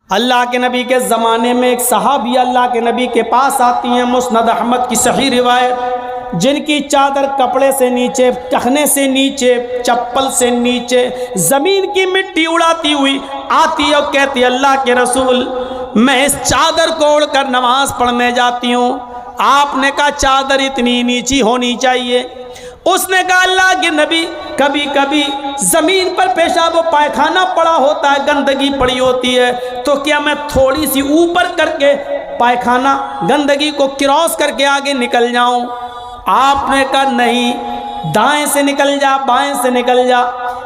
اللہ کے نبی کے زمانے میں ایک صحابی اللہ کے نبی کے پاس آتی ہیں، مسند احمد کی صحیح روایت، جن کی چادر کپڑے سے نیچے، ٹخنے سے نیچے، چپل سے نیچے زمین کی مٹی اڑاتی ہوئی آتی اور کہتی اللہ کے رسول میں اس چادر کو اوڑھ کر نماز پڑھنے جاتی ہوں۔ آپ نے کہا چادر اتنی نیچی ہونی چاہیے۔ اس نے کہا اللہ کے نبی کبھی کبھی زمین پر پیشاب و پائخانہ پڑا ہوتا ہے، گندگی پڑی ہوتی ہے، تو کیا میں تھوڑی سی اوپر کر کے پائخانہ گندگی کو کراس کر کے آگے نکل جاؤں؟ آپ نے کہا نہیں، دائیں سے نکل جا، بائیں سے نکل جا۔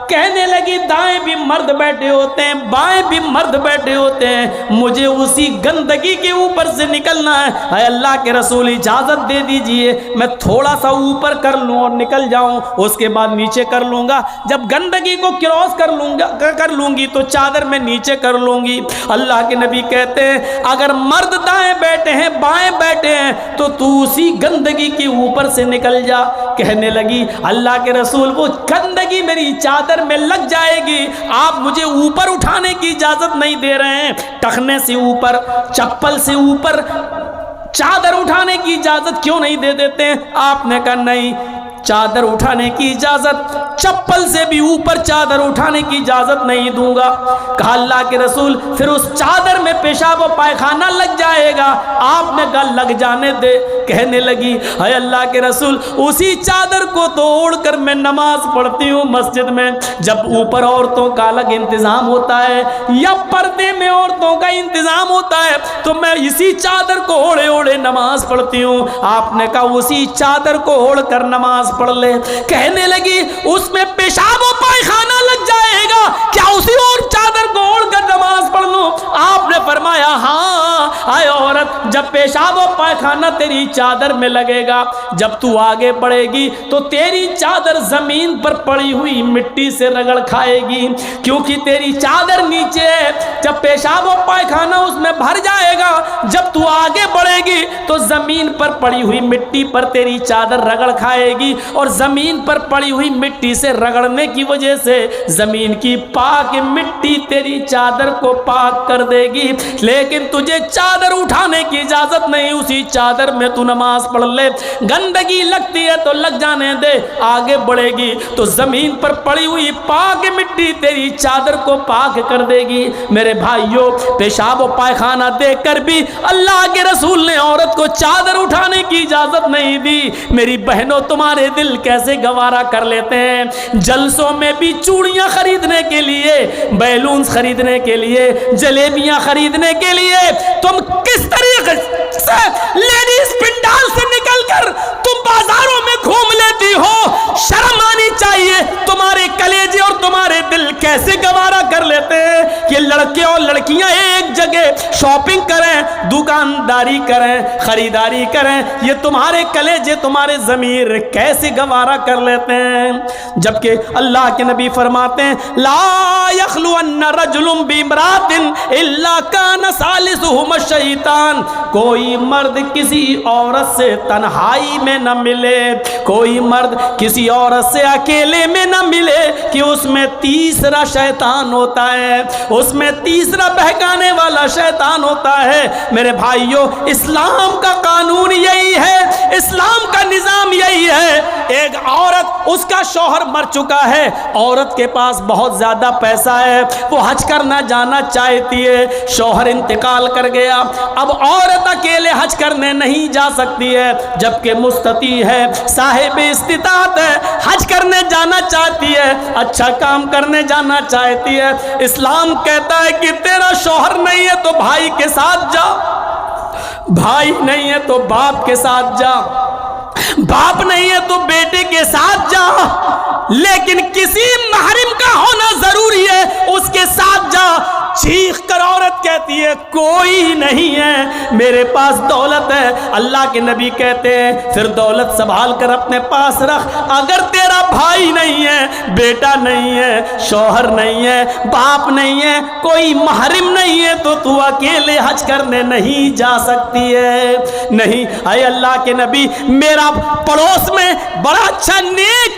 کہنے لگی دائیں بھی مرد بیٹھے ہوتے ہیں، بائیں بھی مرد بیٹھے ہوتے ہیں، مجھے اسی گندگی کے اوپر سے نکلنا ہے۔ اے اللہ کے رسول اجازت دے دیجئے، میں تھوڑا سا اوپر کر لوں اور نکل جاؤں، اس کے بعد نیچے کر لوں گا، جب گندگی کو کراس کر لوں گی تو چادر میں نیچے کر لوں گی۔ اللہ کے نبی کہتے ہیں اگر مرد دائیں بیٹھے ہیں، بائیں بیٹھے ہیں، تو اسی گندگی کے اوپر سے نکل جا۔ کہنے لگی اللہ کے رسول وہ گندگی میری چادر میں لگ جائے گی، آپ مجھے اوپر اٹھانے کی اجازت نہیں دے رہے ہیں، ٹخنے سے اوپر، چپل سے اوپر چادر اٹھانے کی اجازت کیوں نہیں دے دیتے ہیں؟ آپ نے کہا نہیں، چادر اٹھانے کی اجازت، چپل سے بھی اوپر چادر اٹھانے کی اجازت نہیں دوں گا۔ کہا اللہ کے رسول پھر اس چادر میں پیشاب و پائخانہ لگ جائے گا۔ آپ نے کہا لگ جانے دے۔ کہنے لگی اے اللہ کے رسول اسی چادر کو تو اوڑھ کر میں نماز پڑھتی ہوں مسجد میں، جب اوپر عورتوں کا الگ انتظام ہوتا ہے یا پردے میں عورتوں کا انتظام ہوتا ہے تو میں اسی چادر کو اوڑھے اوڑھے نماز پڑھتی ہوں۔ آپ نے کہا اسی چادر کو اوڑھ کر نماز پڑھ لے۔ کہنے لگی اس میں پیشاب و پائخانہ لگ جائے گا، کیا اسی اور چادر کو اوڑھ کر نماز پڑھ لوں؟ آپ نے فرمایا ہاں اے عورت، جب پیشاب و پائخانہ تیری چادر میں لگے گا، جب تو آگے بڑھے گی تو تیری چادر زمین پر پڑی ہوئی مٹی سے رگڑ کھائے گی، کیونکہ تیری چادر نیچے ہے۔ جب پیشاب و پائخانہ اس میں بھر جائے گا، جب تو آگے بڑھے گی تو زمین پر پڑی ہوئی مٹی پر تیری چادر رگڑ کھائے گی، اور زمین پر پڑی ہوئی مٹی سے رگڑنے کی وجہ سے زمین کی پاک مٹی تیری چادر کو پاک کر دے گی، لیکن تجھے چادر اٹھانے کی اجازت نہیں، اسی چادر میں تو نماز پڑھ لے۔ گندگی لگتی ہے تو لگ جانے دے، آگے بڑھے گی تو زمین پر پڑی ہوئی پاک مٹی تیری چادر کو پاک کر دے گی۔ میرے بھائیوں، پیشاب و پائخانہ دیکھ کر بھی اللہ کے رسول نے عورت کو چادر اٹھانے کی اجازت نہیں دی۔ میری بہنوں، تمہارے دل کیسے گوارا کر لیتے ہیں؟ جلسوں میں بھی چوڑیاں خریدنے کے لیے، بیلونز خریدنے کے لیے، جلیبیاں خریدنے کے لیے تم کس طریقے سے لیڈیز پنڈال سے نکل کر تم بازاروں میں گھوم لیتی ہو؟ شرم آنی چاہیے۔ تمہارے کلیجے اور تمہارے دل کیسے گوارا کر لیتے ہیں کہ لڑکے اور لڑکیاں ایک جگہ شاپنگ کریں، دکانداری کریں، خریداری کریں؟ یہ تمہارے کلیجے، تمہارے ضمیر کیسے گوارا کر لیتے ہیں؟ جبکہ اللہ کے نبی فرماتے ہیں لا یخلون رجل بامرأۃ الا کان ثالثہما الشیطان، کوئی مرد کسی عورت سے تنہائی میں نہ ملے، کوئی مرد کسی عورت سے اکیلے میں نہ ملے کہ اس میں تیسرا شیطان ہوتا ہے، اس میں تیسرا بہکانے والا شیطان ہوتا ہے۔ میرے بھائیوں، اسلام کا قانون یہی ہے، اسلام کا نظام یہی ہے۔ ایک عورت، اس کا شوہر مر چکا ہے، عورت کے پاس بہت زیادہ پیسہ ہے، وہ حج کرنا جانا چاہتی ہے، شوہر انتقال کر گیا، اب عورت اکیلے حج کرنے نہیں جا سکتی ہے، جبکہ مستطیع ہے، صاحب استطاعت ہے، حج کرنے جانا چاہتی ہے، اچھا کام کرنے جانا چاہتی ہے۔ اسلام کہتا ہے کہ تیرا شوہر نہیں ہے تو بھائی کے ساتھ جا، بھائی نہیں ہے تو باپ کے ساتھ جا، باپ نہیں ہے تو بیٹے کے ساتھ جا، لیکن کسی محرم کا ہونا ضروری ہے، اس کے ساتھ جا۔ چیخ کر عورت کہتی ہے کوئی نہیں ہے، میرے پاس دولت ہے۔ اللہ کے نبی کہتے ہیں پھر دولت سنبھال کر اپنے پاس رکھ، اگر تیرا بھائی نہیں ہے، بیٹا نہیں ہے، شوہر نہیں ہے، باپ نہیں ہے، کوئی محرم نہیں ہے تو تو اکیلے حج کرنے نہیں جا سکتی ہے۔ نہیں، اے اللہ کے نبی، میرا پڑوس میں بڑا اچھا نیک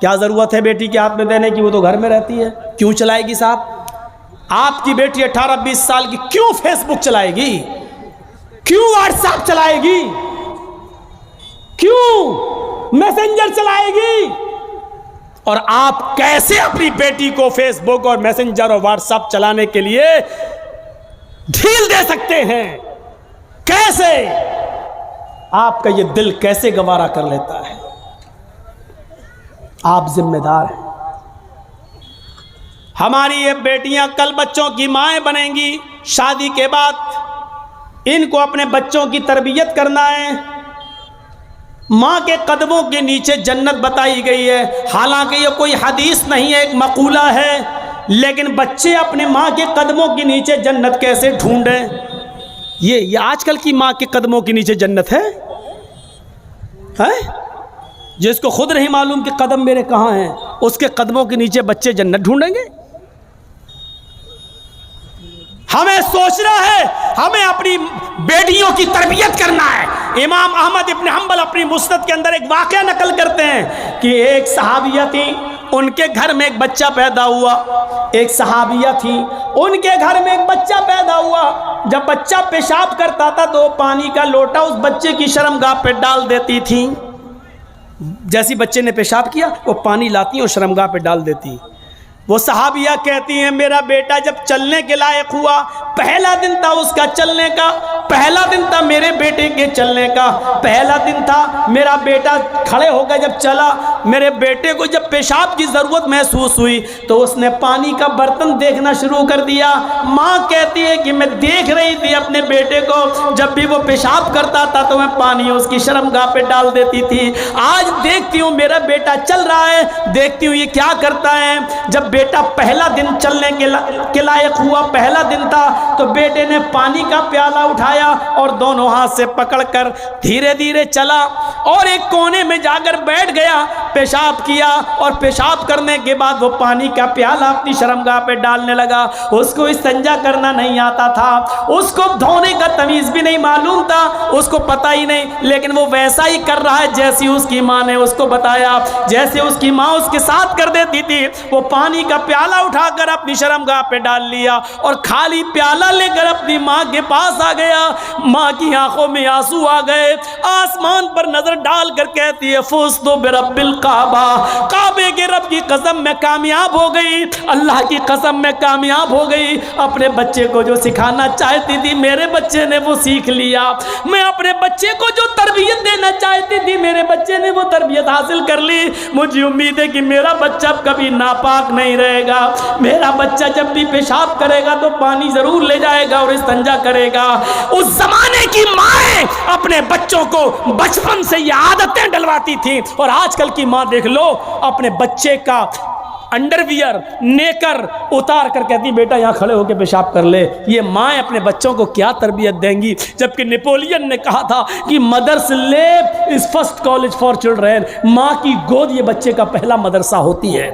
کیا ضرورت ہے بیٹی کے ہاتھ میں دینے کی؟ وہ تو گھر میں رہتی ہے. کیوں چلائے گی صاحب؟ آپ کی بیٹی 18-20 سال کی کیوں فیس بک چلائے گی؟ کیوں واٹس ایپ چلائے گی؟ کیوں میسنجر چلائے گی؟ اور آپ کیسے اپنی بیٹی کو فیس بک اور میسنجر اور واٹس ایپ چلانے کے لیے ڈھیل دے سکتے ہیں؟ کیسے؟ آپ کا یہ دل کیسے گوارا کر لیتا ہے؟ آپ ذمہ دار ہیں. ہماری یہ بیٹیاں کل بچوں کی مائیں بنیں گی. شادی کے بعد ان کو اپنے بچوں کی تربیت کرنا ہے. ماں کے قدموں کے نیچے جنت بتائی گئی ہے. حالانکہ یہ کوئی حدیث نہیں ہے، ایک مقولہ ہے، لیکن بچے اپنے ماں کے قدموں کے نیچے جنت کیسے ڈھونڈیں؟ یہ آج کل کی ماں کے قدموں کے نیچے جنت ہے؟ جس کو خود نہیں معلوم کہ قدم میرے کہاں ہیں، اس کے قدموں کے نیچے بچے جنت ڈھونڈیں گے؟ ہمیں سوچنا ہے، ہمیں اپنی بیٹیوں کی تربیت کرنا ہے. امام احمد ابن حنبل اپنی مسند کے اندر ایک واقعہ نقل کرتے ہیں کہ ایک صحابیہ تھی، ان کے گھر میں ایک بچہ پیدا ہوا. ایک صحابیہ تھی، ان کے گھر میں ایک بچہ پیدا ہوا. جب بچہ پیشاب کرتا تھا تو پانی کا لوٹا اس بچے کی شرمگاہ پہ ڈال دیتی تھی. جیسی بچے نے پیشاب کیا وہ پانی لاتی اور شرمگاہ پہ ڈال دیتی. وہ صحابیہ کہتی ہیں میرا بیٹا جب چلنے کے لائق ہوا، پہلا دن تھا اس کا چلنے کا، پہلا دن تھا میرے بیٹے کے چلنے کا، پہلا دن تھا میرا بیٹا کھڑے ہو گئے. جب چلا، میرے بیٹے کو جب پیشاب کی ضرورت محسوس ہوئی تو اس نے پانی کا برتن دیکھنا شروع کر دیا. ماں کہتی ہے کہ میں دیکھ رہی تھی اپنے بیٹے کو، جب بھی وہ پیشاب کرتا تھا تو میں پانی اس کی شرمگاہ پہ ڈال دیتی تھی. آج دیکھتی ہوں میرا بیٹا چل رہا ہے، دیکھتی ہوں یہ کیا کرتا ہے. جب بیٹا پہلا دن چلنے کے لائق ہوا، پہلا دن تھا، تو بیٹے نے پانی کا پیالہ اٹھایا اور دونوں ہاتھ سے پکڑ کر دھیرے دھیرے چلا اور ایک کونے میں جا کر بیٹھ گیا، پیشاب کیا اور پیشاب کرنے کے بعد وہ پانی کا پیالہ اپنی شرمگاہ پہ ڈالنے لگا. اس کو استنجا کرنا نہیں آتا تھا، اس کو دھونے کا تمیز بھی نہیں معلوم تھا، اس کو پتہ ہی نہیں، لیکن وہ ویسا ہی کر رہا ہے جیسی اس کی ماں نے اس کو بتایا. جیسے اس کی ماں اس کے ساتھ کر دیتی تھی، وہ پانی کا پیالہ اٹھا کر اپنی شرمگاہ پہ ڈال لیا اور خالی پیالہ لے کر اپنی ماں کے پاس آ گیا. ماں کی آنکھوں میں آنسو آ گئے، آسمان پر نظر ڈال کر کہتی ہے فزت برب الکعبہ، کعبے کے رب کی قسم میں کامیاب ہو گئی، اللہ کی قسم میں کامیاب ہو گئی. اپنے بچے کو جو سکھانا چاہتی تھی میرے بچے نے وہ سیکھ لیا. میں اپنے بچے کو جو تربیت دینا چاہتی تھی میرے بچے نے وہ تربیت حاصل کر لی. مجھے امید ہے کہ میرا بچہ کبھی ناپاک نہیں رہے گا. میرا بچہ جب بھی پیشاب کرے گا تو پانی ضرور لے جائے گا اور استنجا کرے گا. اس زمانے کی مائیں اپنے بچوں کو بچپن سے یہ عادتیں ڈلواتی تھیں، اور آج کل کی ماں دیکھ لو اپنے بچے کا انڈر ویئر نیکر اتار کر کہتی بیٹا یہاں کھڑے ہو کے پیشاب کر لے. یہ مائیں اپنے بچوں کو کیا تربیت دیں گی؟ جبکہ نیپولین نے کہا تھا کہ مدرس لیپ از فرسٹ کالج فار چلڈرن. ماں کی گود یہ بچے کا پہلا مدرسہ ہوتی ہے،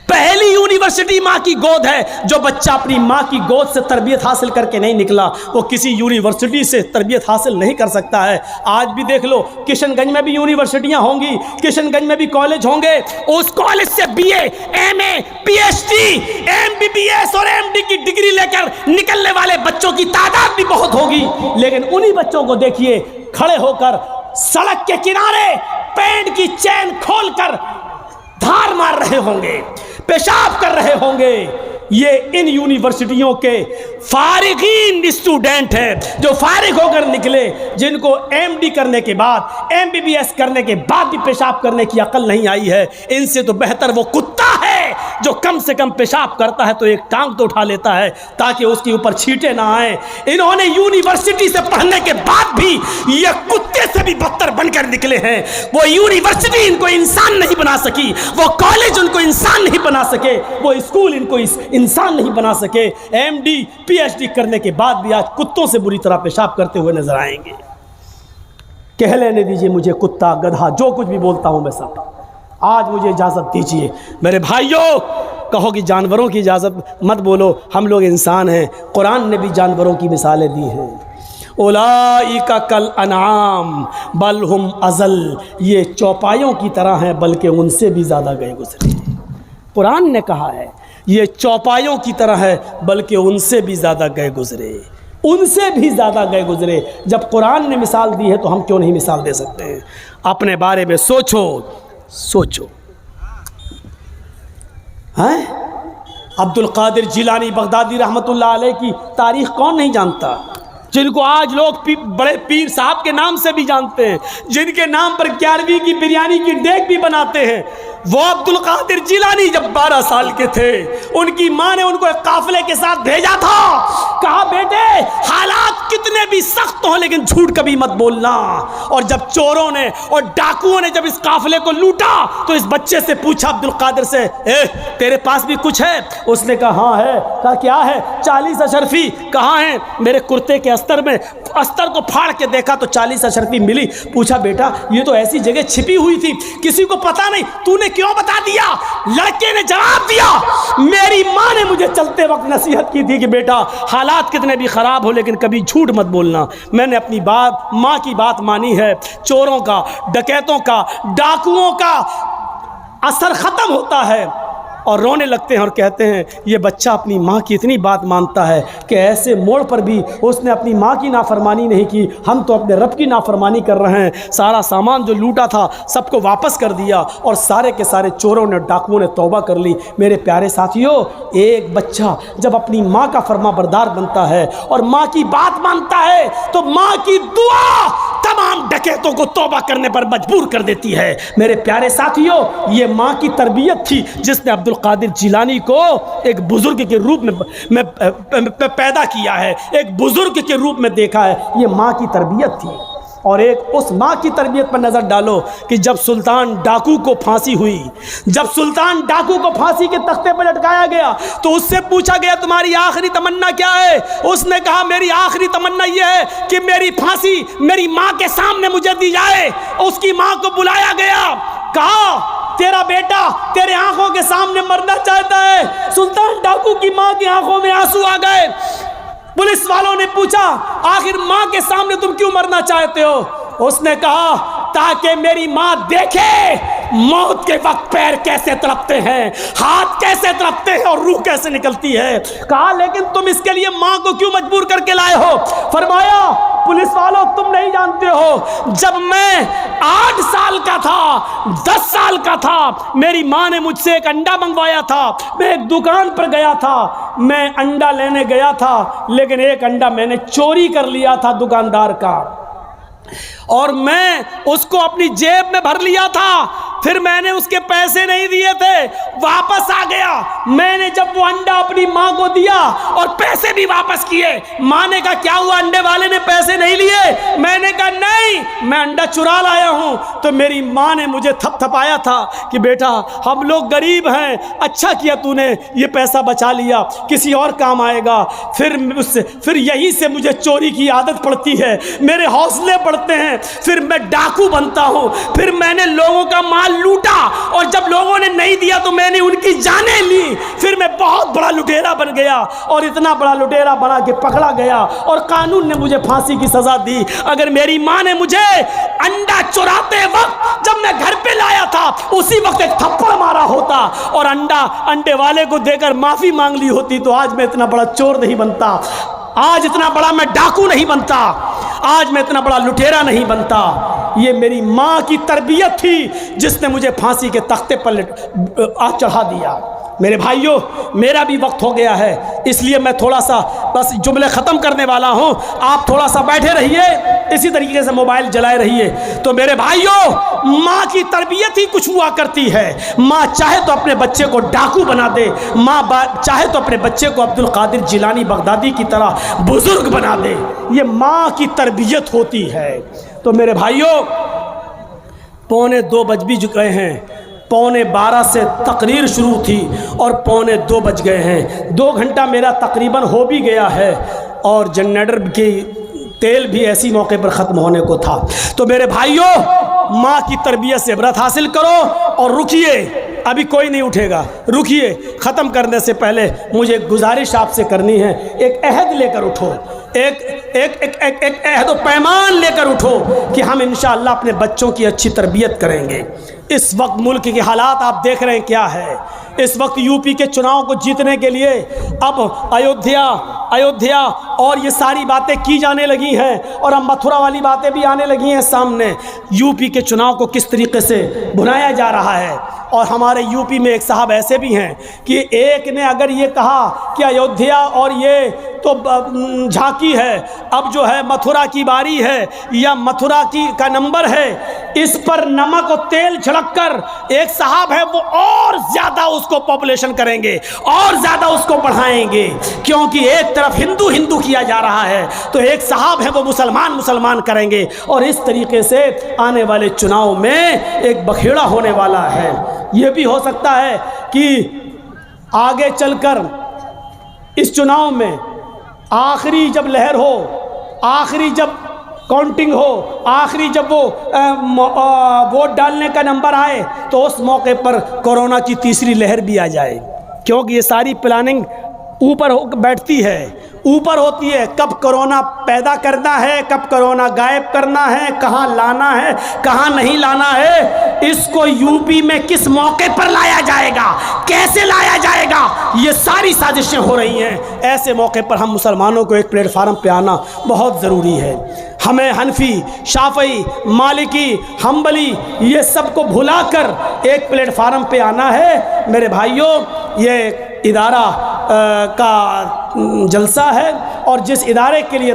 پہلی یونیورسٹی ماں کی گود ہے. جو بچہ اپنی ماں کی گود سے تربیت حاصل کر کے نہیں نکلا وہ کسی یونیورسٹی سے تربیت حاصل نہیں کر سکتا ہے. آج بھی دیکھ لو کشن گنج میں بھی یونیورسٹیاں ہوں گی، کشن گنج میں بھی کالج ہوں گے. اس کالج سے B A, M A, P H D, M B B S اور ایم ڈی کی ڈگری لے کر نکلنے والے بچوں کی تعداد بھی بہت ہوگی. لیکن انہی بچوں کو دیکھیے کھڑے ہو کر سڑک کے کنارے پینٹ کی چین کھول کر دھار مار رہے ہوں گے، پیشاب کر رہے ہوں گے. یہ ان یونیورسٹیوں کے فارغین اسٹوڈنٹ ہیں جو فارغ ہو کر نکلے، جن کو ایم ڈی کرنے کے بعد، ایم بی بی ایس کرنے کے بعد بھی پیشاب کرنے کی عقل نہیں آئی ہے. ان سے تو بہتر وہ کتا ہے جو کم سے کم پیشاب کرتا ہے تو ایک ٹانگ تو اٹھا لیتا ہے تاکہ اس کے اوپر چھینٹے نہ آئیں. انہوں نے یونیورسٹی سے پڑھنے کے بعد بھی یہ کتے سے بھی بدتر بن کر نکلے ہیں. وہ یونیورسٹی ان کو انسان نہیں بنا سکی، وہ کالج ان کو انسان نہیں بنا سکے، وہ اسکول ان کو انسان نہیں بنا سکے. M D P H D کرنے کے بعد بھی آج کتوں سے بری طرح پیشاب کرتے ہوئے نظر آئیں گے. کہہ لینے دیجئے مجھے کتا، گدھا، جو کچھ بھی بولتا ہوں میں سب. آج مجھے اجازت دیجئے میرے بھائیوں، کہو کہ جانوروں کی اجازت مت بولو، ہم لوگ انسان ہیں. قرآن نے بھی جانوروں کی مثالیں دی ہیں. اولئک کل انعام بل ہم اضل، یہ چوپایوں کی طرح ہیں بلکہ ان سے بھی زیادہ گئے گزرے۔ قرآن نے کہا ہے یہ چوپایوں کی طرح ہے بلکہ ان سے بھی زیادہ گئے گزرے، ان سے بھی زیادہ گئے گزرے۔ جب قرآن نے مثال دی ہے تو ہم کیوں نہیں مثال دے سکتے ہیں؟ اپنے بارے میں سوچو سوچو۔ عبد القادر جیلانی بغدادی رحمۃ اللہ علیہ کی تاریخ کون نہیں جانتا؟ جن کو آج لوگ بڑے پیر صاحب کے نام سے بھی جانتے ہیں، جن کے نام پر 11ویں کی بریانی کی دیگ بھی بناتے ہیں، وہ عبد القادر جیلانی جب 12 سال کے تھے ان کی ماں نے ان کو ایک قافلے کے ساتھ بھیجا تھا، کہا بیٹے حالات کتنے بھی سخت ہوں لیکن جھوٹ کبھی مت بولنا۔ اور جب چوروں نے اور ڈاکوؤں نے جب اس قافلے کو لوٹا تو اس بچے سے پوچھا عبد القادر سے، تیرے پاس بھی کچھ ہے؟ اس نے کہا ہاں ہے۔ کہا کیا ہے؟ 40 اشرفی۔ کہاں ہیں؟ میرے کرتے کے استر میں۔ استر کو پھاڑ کے دیکھا تو 40 اشرفی ملی۔ پوچھا بیٹا یہ تو ایسی جگہ چھپی ہوئی تھی کسی کو پتا نہیں، تو نے کیوں بتا دیا؟ لڑکے نے جواب دیا میری ماں نے مجھے چلتے وقت نصیحت کی تھی کہ بیٹا حالات کتنے بھی خراب ہو لیکن کبھی جھوٹ مت بولنا۔ میں نے اپنی ماں کی بات مانی ہے۔ چوروں کا، ڈکیتوں کا، ڈاکوؤں کا اثر ختم ہوتا ہے اور رونے لگتے ہیں اور کہتے ہیں یہ بچہ اپنی ماں کی اتنی بات مانتا ہے کہ ایسے موڑ پر بھی اس نے اپنی ماں کی نافرمانی نہیں کی، ہم تو اپنے رب کی نافرمانی کر رہے ہیں۔ سارا سامان جو لوٹا تھا سب کو واپس کر دیا اور سارے کے سارے چوروں نے، ڈاکوؤں نے توبہ کر لی۔ میرے پیارے ساتھیوں، ایک بچہ جب اپنی ماں کا فرما بردار بنتا ہے اور ماں کی بات مانتا ہے تو ماں کی دعا تمام ڈکیتوں کو توبہ کرنے پر مجبور کر دیتی ہے۔ میرے پیارے ساتھیوں، یہ ماں کی تربیت تھی جس نے عبد القادر جیلانی کو ایک بزرگ کے روپ میں پیدا کیا ہے، ایک بزرگ کے روپ میں دیکھا ہے۔ یہ ماں کی تربیت تھی۔ اور ایک اس ماں کی تربیت پر نظر ڈالو کہ جب سلطان ڈاکو کو پھانسی ہوئی، جب سلطان ڈاکو کو پھانسی کے تختے پر لٹکایا گیا تو اس سے پوچھا گیا تمہاری آخری تمنا کیا ہے؟ اس نے کہا میری آخری تمنا یہ ہے کہ میری پھانسی میری ماں کے سامنے مجھے دی جائے۔ اس کی ماں کو بلایا گیا، کہا تیرا بیٹا تیرے آنکھوں کے سامنے مرنا چاہتا ہے۔ سلطان ڈاکو کی ماں کی آنکھوں میں آنسو آ گئے۔ پولیس والوں نے پوچھا آخر ماں کے سامنے تم کیوں مرنا چاہتے ہو؟ اس نے کہا تاکہ میری ماں دیکھے موت کے وقت پیر کیسے تڑپتے ہیں، ہاتھ کیسے تڑپتے ہیں اور روح کیسے نکلتی ہے۔ کہا لیکن تم اس کے لیے ماں کو کیوں مجبور کر کے لائے ہو؟ فرمایا پولیس والوں تم نہیں جانتے ہو، جب میں 8 سال کا تھا، 10 سال کا تھا، میری ماں نے مجھ سے ایک انڈا منگوایا تھا۔ میں ایک دکان پر گیا تھا، میں انڈا لینے گیا تھا لیکن ایک انڈا میں نے چوری کر لیا تھا دکاندار کا، اور میں اس کو اپنی جیب میں بھر لیا تھا۔ پھر میں نے اس کے پیسے نہیں دیے تھے، واپس آ گیا۔ میں نے جب وہ انڈا اپنی ماں کو دیا اور پیسے بھی واپس کیے، ماں نے کہا کیا ہوا انڈے والے نے پیسے نہیں لیے؟ میں نے کہا نہیں، میں انڈا چرا لایا ہوں۔ تو میری ماں نے مجھے تھپ تھپایا تھا کہ بیٹا ہم لوگ غریب ہیں، اچھا کیا تو نے یہ پیسہ بچا لیا، کسی اور کام آئے گا۔ پھر یہی سے مجھے چوری کی عادت پڑتی ہے، میرے حوصلے بڑھتے ہیں، پھر میں ڈاکو بنتا ہوں، پھر میں نے لوگوں کا مال لوٹا اور جب لوگوں نے نہیں دیا تو میں نے ان کی جانیں لی۔ پھر میں بہت بڑا لٹیرا بن گیا اور اتنا بڑا لٹیرا بنا کہ پکڑا گیا اور قانون نے مجھے پھانسی کی سزا دی۔ اگر میری ماں نے مجھے انڈا چراتے وقت جب میں گھر پہ لایا تھا اسی وقت ایک تھپڑ مارا ہوتا اور انڈے والے کو دے کر معافی مانگ لی ہوتی تو آج میں اتنا بڑا چور نہیں بنتا، آج اتنا بڑا میں ڈاکو نہیں بنتا، آج میں اتنا بڑا لٹیرا نہیں بنتا۔ یہ میری ماں کی تربیت تھی جس نے مجھے پھانسی کے تختے پر چڑھا دیا۔ میرے بھائیوں میرا بھی وقت ہو گیا ہے، اس لیے میں تھوڑا سا بس جملے ختم کرنے والا ہوں، آپ تھوڑا سا بیٹھے رہیے، اسی طریقے سے موبائل جلائے رہیے۔ تو میرے بھائیوں ماں کی تربیت ہی کچھ ہوا کرتی ہے۔ ماں چاہے تو اپنے بچے کو ڈاکو بنا دے، ماں چاہے تو اپنے بچے کو عبد القادر جیلانی بغدادی کی طرح بزرگ بنا دے، یہ ماں کی تربیت ہوتی ہے۔ تو میرے بھائیوں 1:45 بج بھی گئے ہیں، 11:45 سے تقریر شروع تھی اور 1:45 بج گئے ہیں، 2 گھنٹہ میرا تقریباً ہو بھی گیا ہے اور جنریٹر کی تیل بھی ایسی موقع پر ختم ہونے کو تھا۔ تو میرے بھائیوں ماں کی تربیت سے عبرت حاصل کرو اور رکیے ابھی کوئی نہیں اٹھے گا، رکیے، ختم کرنے سے پہلے مجھے ایک گزارش آپ سے کرنی ہے، ایک عہد لے کر اٹھو، ایک عہد و پیمان لے کر اٹھو کہ ہم انشاءاللہ اپنے بچوں کی اچھی تربیت کریں گے۔ اس وقت ملک کے حالات آپ دیکھ رہے ہیں کیا ہے۔ اس وقت یو پی کے چناؤ کو جیتنے کے لیے اب ایودھیا اور یہ ساری باتیں کی جانے لگی ہیں، اور اب متھرا والی باتیں بھی آنے لگی ہیں سامنے۔ یو پی کے چناؤ کو کس طریقے سے بنایا جا رہا ہے، اور ہمارے یو پی میں ایک صاحب ایسے بھی ہیں کہ ایک نے اگر یہ کہا کہ ایودھیا اور یہ تو جھانکی ہے، اب جو ہے متھرا کی باری ہے یا متھرا کا نمبر ہے، اس پر نمک اور تیل چھڑک کر ایک صاحب ہے وہ اور زیادہ اس کو پاپولیشن کریں گے، اور زیادہ اس کو بڑھائیں گے، کیونکہ ایک طرف ہندو ہندو کیا جا رہا ہے تو ایک صاحب ہے وہ مسلمان کریں گے، اور اس طریقے سے آنے والے چناؤ میں ایک بکھیڑا ہونے والا ہے۔ یہ بھی ہو سکتا ہے کہ آگے چل کر اس چناؤ میں آخری جب لہر ہو، آخری جب کاؤنٹنگ ہو، آخری جب وہ ووٹ ڈالنے کا نمبر آئے تو اس موقع پر کورونا کی تیسری لہر بھی آ جائے، کیونکہ یہ ساری پلاننگ اوپر بیٹھتی ہے، اوپر ہوتی ہے، کب کورونا پیدا کرنا ہے، کب کورونا غائب کرنا ہے، کہاں لانا ہے، کہاں نہیں لانا ہے، اس کو یو پی میں کس موقع پر لایا جائے گا، کیسے لایا جائے گا، یہ ساری سازشیں ہو رہی ہیں۔ ایسے موقع پر ہم مسلمانوں کو ایک پلیٹ فارم پہ آنا بہت ضروری ہے۔ ہمیں حنفی، شافعی، مالکی، حنبلی یہ سب کو بھلا کر ایک پلیٹ فارم پہ آنا ہے۔ میرے بھائیوں، یہ ادارہ کا جلسہ ہے، اور جس ادارے کے لیے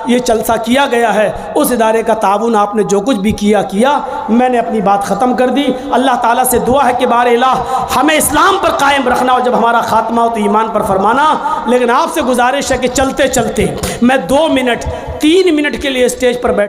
یہ جلسہ کیا گیا ہے اس ادارے کا تعاون آپ نے جو کچھ بھی کیا، میں نے اپنی بات ختم کر دی۔ اللہ تعالیٰ سے دعا ہے کہ بار الہ ہمیں اسلام پر قائم رکھنا، اور جب ہمارا خاتمہ ہو تو ایمان پر فرمانا۔ لیکن آپ سے گزارش ہے کہ چلتے چلتے میں 2 منٹ 3 منٹ کے لیے اسٹیج پر بیٹھ